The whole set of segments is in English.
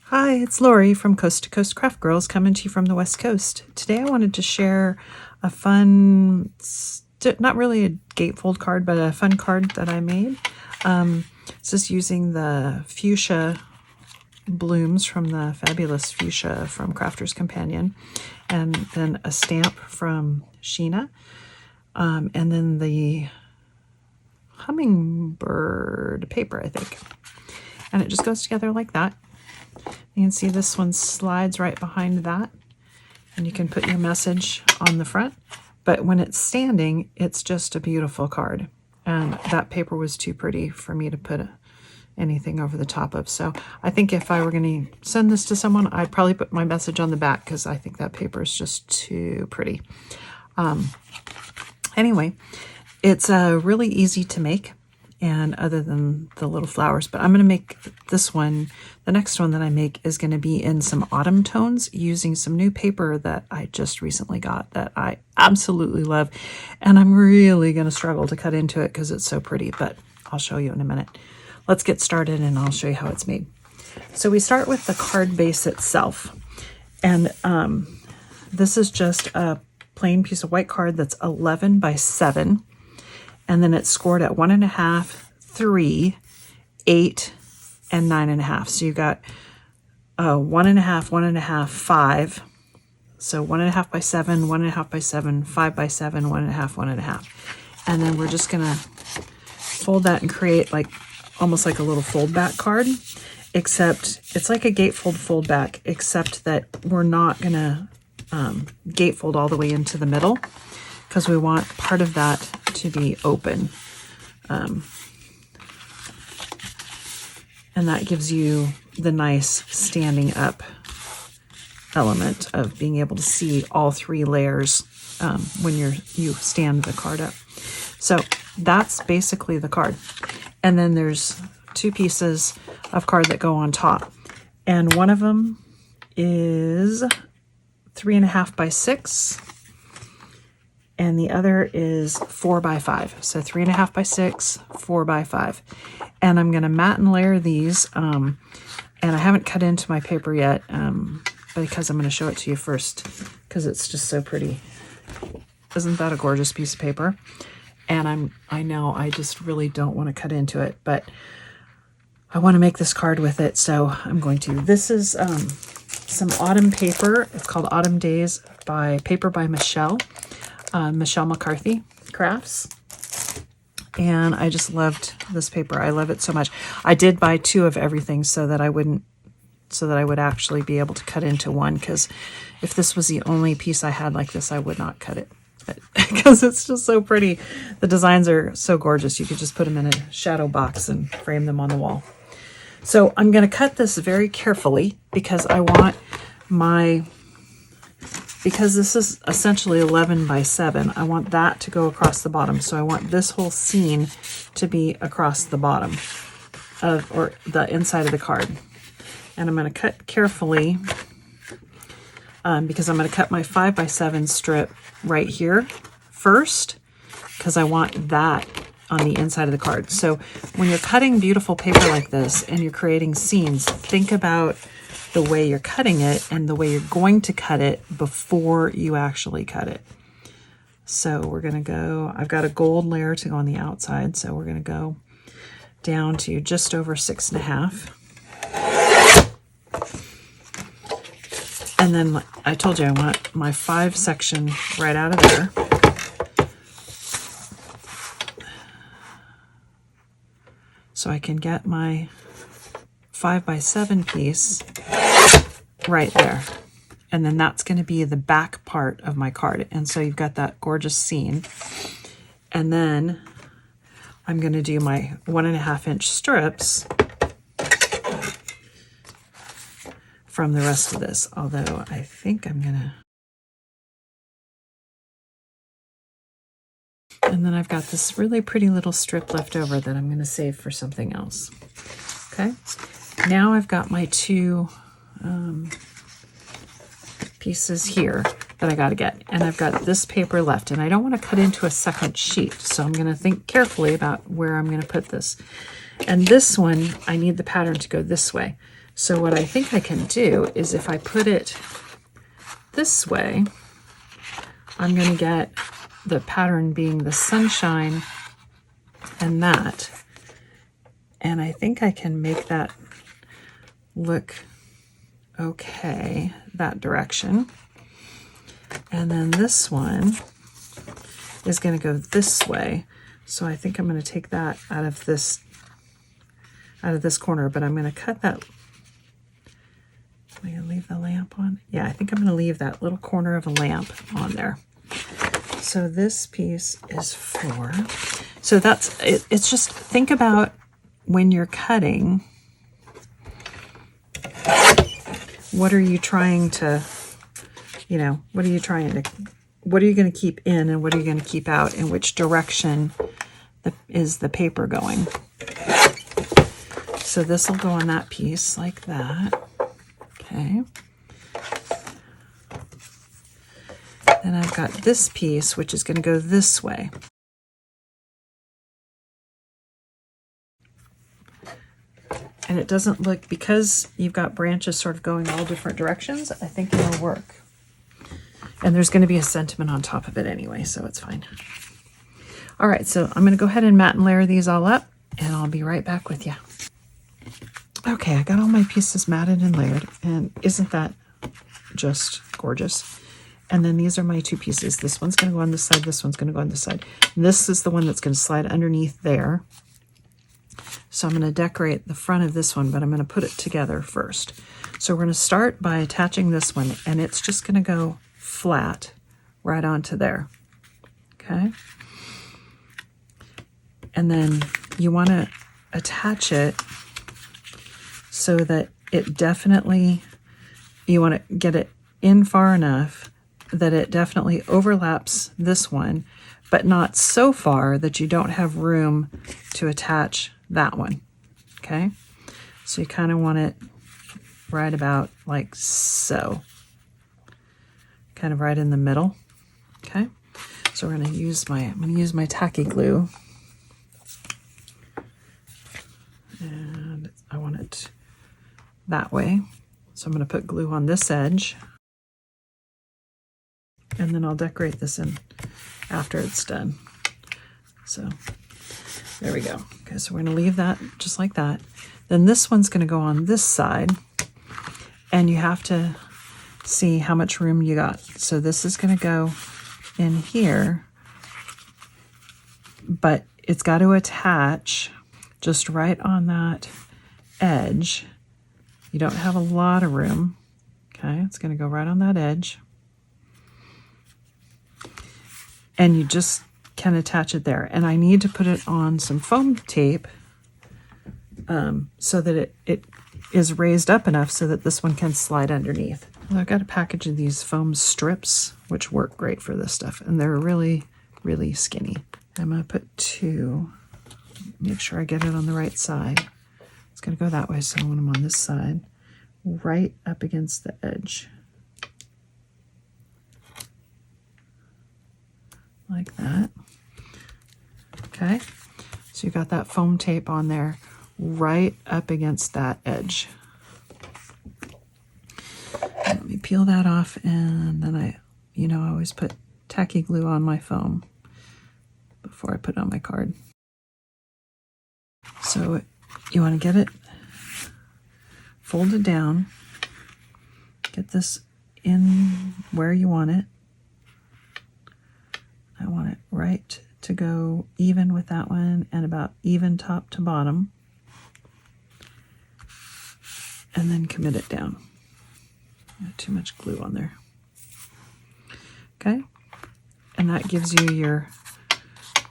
Hi, it's Lori from Coast to Coast Craft Girls coming to you from the West Coast. Today I wanted to share a fun, not really a gatefold card, but a fun card that I made. This is using the fuchsia blooms from the fabulous fuchsia from Crafter's Companion, and then a stamp from Sheena, and then the hummingbird paper, I think. And it just goes together like that. You can see this one slides right behind that, and you can put your message on the front. But when it's standing, it's just a beautiful card. And that paper was too pretty for me to put anything over the top of. So I think if I were going to send this to someone, I'd probably put my message on the back because I think that paper is just too pretty. Anyway, it's really easy to make. And other than the little flowers, but I'm going to make this one, the next one that I make is going to be in some autumn tones using some new paper that I just recently got that I absolutely love. And I'm really going to struggle to cut into it because it's so pretty, but I'll show you in a minute. Let's get started and I'll show you how it's made. So we start with the card base itself. And this is just a plain piece of white card that's 11 by 7. And then it's scored at 1.5, 3, 8, and 9.5. So you got 1.5, 1.5, 5. So 1.5 by 7, 1.5 by 7, 5 by 7, 1.5, 1.5. And then we're just gonna fold that and create like almost like a little fold back card, except it's like a gatefold fold back, except that we're not gonna gatefold all the way into the middle, because we want part of that to be open. And that gives you the nice standing up element of being able to see all 3 layers when you stand the card up. So that's basically the card. And then there's 2 pieces of card that go on top. And one of them is 3.5 by 6. And the other is 4 by 5. So 3.5 by 6, 4 by 5. And I'm going to mat and layer these. And I haven't cut into my paper yet because I'm going to show it to you first because it's just so pretty. Isn't that a gorgeous piece of paper? And I know I just really don't want to cut into it, but I want to make this card with it, so I'm going to. This is some autumn paper. It's called Autumn Days by Michelle. Michelle McCarthy Crafts, and I just loved this paper. I love it so much. I did buy 2 of everything so that I would actually be able to cut into one, because if this was the only piece I had like this, I would not cut it, because it's just so pretty. The designs are so gorgeous. You could just put them in a shadow box and frame them on the wall. So I'm going to cut this very carefully because I want because this is essentially 11 by 7, I want that to go across the bottom. So I want this whole scene to be across the bottom or the inside of the card. And I'm going to cut carefully because I'm going to cut my 5 by 7 strip right here first, because I want that on the inside of the card. So when you're cutting beautiful paper like this and you're creating scenes, think about the way you're cutting it and the way you're going to cut it before you actually cut it. So we're going to go, I've got a gold layer to go on the outside, so we're going to go down to just over 6.5. And then I told you I want my 5 section right out of there. So I can get my 5 by 7 piece right there. And then that's going to be the back part of my card. And so you've got that gorgeous scene. And then I'm going to do my 1.5 inch strips from the rest of this. Although I think I'm going to... And then I've got this really pretty little strip left over that I'm going to save for something else. Okay. Now I've got my 2 pieces here that I got to get, and I've got this paper left, and I don't want to cut into a second sheet, so I'm going to think carefully about where I'm going to put this. And this one, I need the pattern to go this way. So what I think I can do is if I put it this way, I'm going to get the pattern being the sunshine and that. And I think I can make that look okay, that direction. And then this one is going to go this way. So I think I'm going to take that out of this corner, but I'm going to cut that. Am I going to leave the lamp on? Yeah, I think I'm going to leave that little corner of a lamp on there. So this piece is 4. So that's it. It's just, think about when you're cutting, what are you trying to, what are you going to keep in and what are you going to keep out, and which direction is the paper going? So this will go on that piece like that. Okay. Then I've got this piece, which is going to go this way. And it doesn't look, because you've got branches sort of going all different directions, I think it'll work. And there's going to be a sentiment on top of it anyway, so it's fine. All right, so I'm going to go ahead and mat and layer these all up, and I'll be right back with you. Okay, I got all my pieces matted and layered, and isn't that just gorgeous? And then these are my 2 pieces. This one's going to go on this side, this one's going to go on this side. This is the one that's going to slide underneath there. So I'm going to decorate the front of this one, but I'm going to put it together first. So we're going to start by attaching this one, and it's just going to go flat right onto there. Okay. And then you want to attach it so that it definitely, you want to get it in far enough that it definitely overlaps this one, but not so far that you don't have room to attach that one. Okay. So you kind of want it right about like so. Kind of right in the middle. Okay. So I'm going to use my tacky glue. And I want it that way. So I'm going to put glue on this edge. And then I'll decorate this in after it's done. So there we go. Okay, so we're going to leave that just like that. Then this one's going to go on this side. And you have to see how much room you got. So this is going to go in here. But it's got to attach just right on that edge. You don't have a lot of room. Okay, it's going to go right on that edge. And you just can attach it there. And I need to put it on some foam tape so that it is raised up enough so that this one can slide underneath. Well, I've got a package of these foam strips, which work great for this stuff. And they're really, really skinny. I'm going to put 2, make sure I get it on the right side. It's going to go that way, so I want them on this side, right up against the edge. Like that. Okay, so you got that foam tape on there right up against that edge. Let me peel that off, and then I always put tacky glue on my foam before I put it on my card. So you want to get it folded down, get this in where you want it. I want it right to go even with that one and about even top to bottom. And then commit it down. Not too much glue on there. Okay. And that gives you your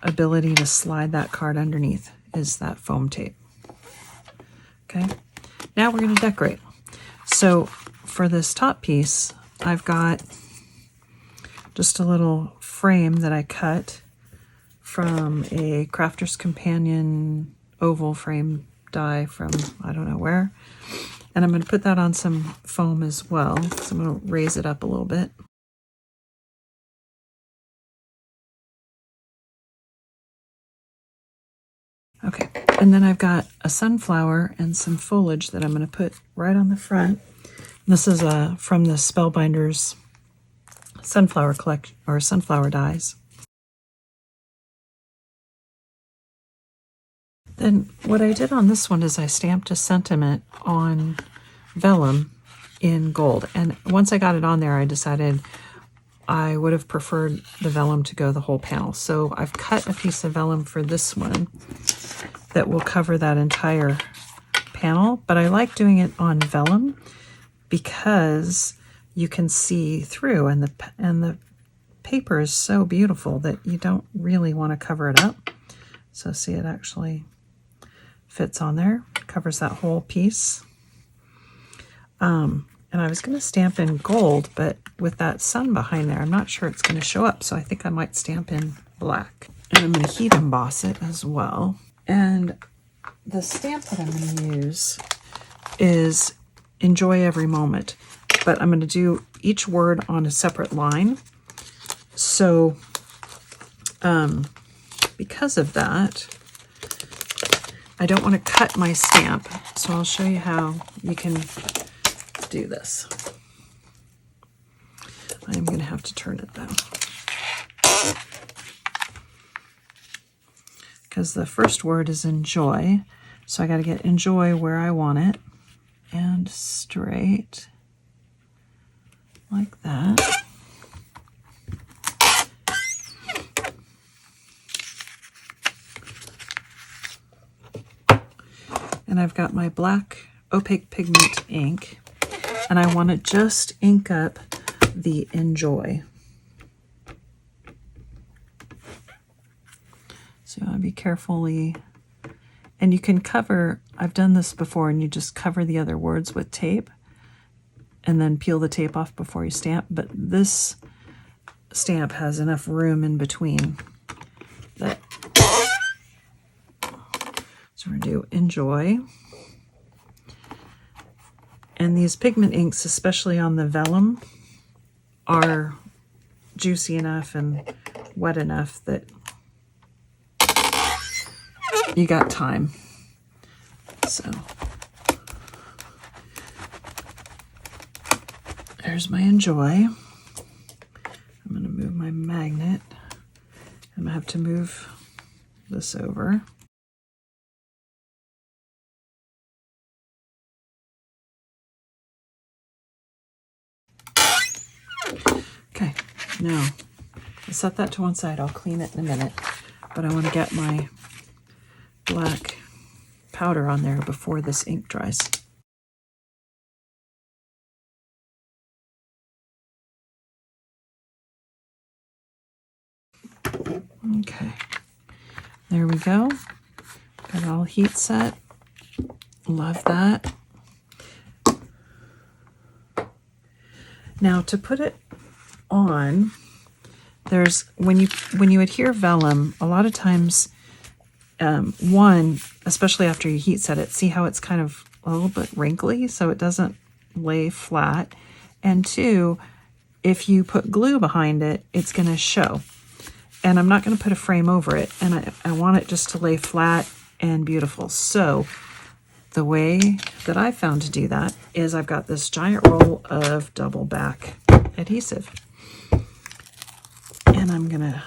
ability to slide that card underneath, is that foam tape. Okay. Now we're going to decorate. So for this top piece, I've got just a little frame that I cut from a Crafter's Companion oval frame die from I don't know where. And I'm going to put that on some foam as well. So I'm going to raise it up a little bit. Okay, And then I've got a sunflower and some foliage that I'm going to put right on the front. This is from the Spellbinders sunflower collection, or sunflower dies. Then what I did on this one is I stamped a sentiment on vellum in gold. And once I got it on there, I decided I would have preferred the vellum to go the whole panel. So I've cut a piece of vellum for this one that will cover that entire panel, but I like doing it on vellum because you can see through, and the paper is so beautiful that you don't really want to cover it up. So see, it actually fits on there, covers that whole piece. And I was going to stamp in gold, but with that sun behind there, I'm not sure it's going to show up, so I think I might stamp in black. And I'm going to heat emboss it as well. And the stamp that I'm going to use is Enjoy Every Moment, but I'm going to do each word on a separate line. So because of that, I don't want to cut my stamp, so I'll show you how you can do this. I'm going to have to turn it though, because the first word is enjoy, so I got to get enjoy where I want it, and straight like that. And I've got my black opaque pigment ink, and I want to just ink up the enjoy. So you want to be carefully, and you can cover, I've done this before, and you just cover the other words with tape and then peel the tape off before you stamp, but this stamp has enough room in between that. So we're going to do enjoy. And these pigment inks, especially on the vellum, are juicy enough and wet enough that you got time. So there's my enjoy. I'm going to move my magnet. I'm going to have to move this over. Okay, now I'll set that to one side. I'll clean it in a minute, but I want to get my black powder on there before this ink dries. Okay, there we go. Got it all heat set. Love that. Now to put it on, there's when you adhere vellum, a lot of times, one, especially after you heat set it, see how it's kind of a little bit wrinkly, so it doesn't lay flat. And two, if you put glue behind it, it's going to show. And I'm not going to put a frame over it, and I want it just to lay flat and beautiful. So the way that I found to do that is I've got this giant roll of double back adhesive, and I'm gonna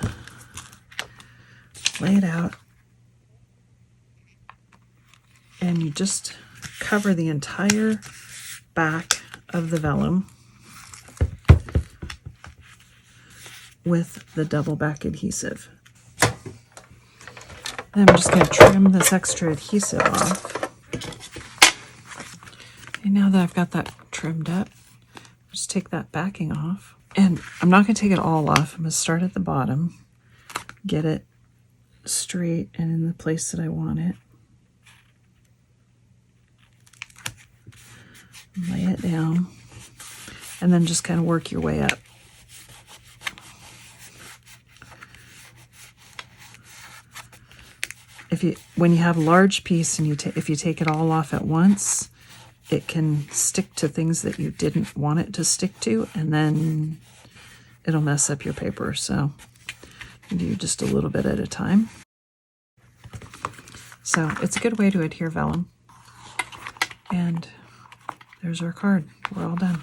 lay it out, and you just cover the entire back of the vellum with the double back adhesive. And I'm just going to trim this extra adhesive off. And now that I've got that trimmed up, just take that backing off. And I'm not going to take it all off. I'm going to start at the bottom, get it straight and in the place that I want it. Lay it down, and then just kind of work your way up. When you have a large piece and if you take it all off at once, it can stick to things that you didn't want it to stick to, and then it'll mess up your paper. So you do just a little bit at a time. So it's a good way to adhere vellum. And there's our card. We're all done.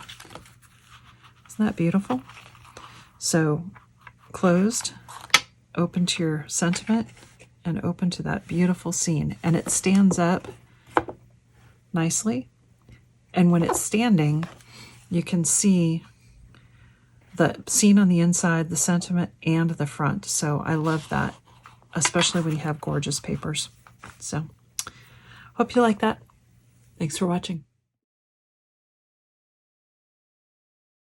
Isn't that beautiful? So closed, open to your sentiment, and open to that beautiful scene. And it stands up nicely. And when it's standing, you can see the scene on the inside, the sentiment, and the front. So I love that, especially when you have gorgeous papers. So hope you like that. Thanks for watching.